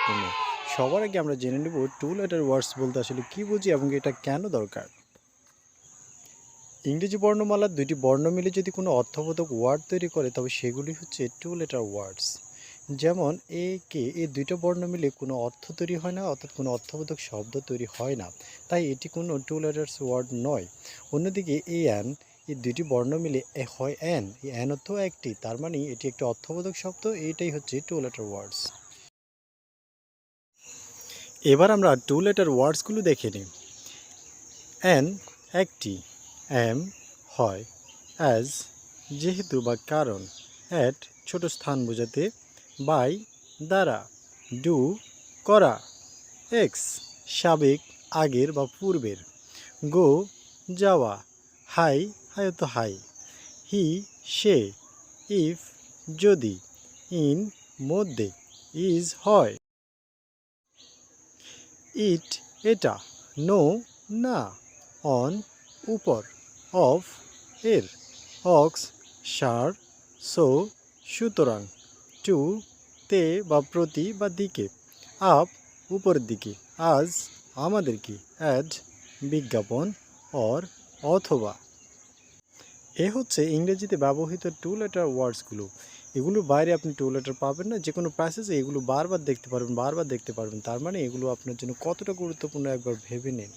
গুরুত্বপূর্ণ। সবার আগে আমরা জেনে নেব টু লেটার ওয়ার্ডস বলতে আসলে কী বুঝি এবং এটা কেন দরকার। ইংরেজি বর্ণমালার দুইটি বর্ণ মিলে যদি কোনো অর্থবোধক ওয়ার্ড তৈরি করে তবে সেগুলি হচ্ছে টু লেটার ওয়ার্ডস। যেমন এ কে, এই দুইটা বর্ণ মিলে কোনো অর্থ তৈরি হয় না, অর্থাৎ কোনো অর্থবোধক শব্দ তৈরি হয় না, তাই এটি কোনো টু লেটার্স ওয়ার্ড নয়। অন্যদিকে এ অ্যান, এই দুইটি বর্ণ মিলে হয় অ্যান, এই অ্যান অর্থ একটি, তার মানে এটি একটি অর্থবোধক শব্দ, এইটাই হচ্ছে টু লেটার ওয়ার্ডস। এবার আমরা টু লেটার ওয়ার্ডসগুলো দেখে নিই। অ্যান একটি, অ্যাম হয়, অ্যাজ যেহেতু বা কারণ, অ্যাট ছোট স্থান বোঝাতে, বাই দ্বারা, ডু করা, এক্স সাবেক আগের বা পূর্বের, গো যাওয়া, হাই হায়ত হাই, হি সে, ইফ যদি, ইন মধ্যে, ইজ হয়, ইট এটা, নো না, অন উপর, অফ এর, অক্স ষাঁড়, সো সুতরাং, টু তে বা প্রতি বা দিকে, আপ উপরের দিকে, আজ আমাদের কি, অ্যাড বিজ্ঞাপন, অর অথবা। এ হচ্ছে ইংরেজিতে ব্যবহৃত টু লেটার ওয়ার্ডসগুলো। এগুলোর বাইরে আপনি টু লেটার পাবেন না। যে কোনো প্যাসেজে এগুলো বারবার দেখতে পারবেন, তার মানে এগুলো আপনার জন্য কতটা গুরুত্বপূর্ণ একবার ভেবে নিন।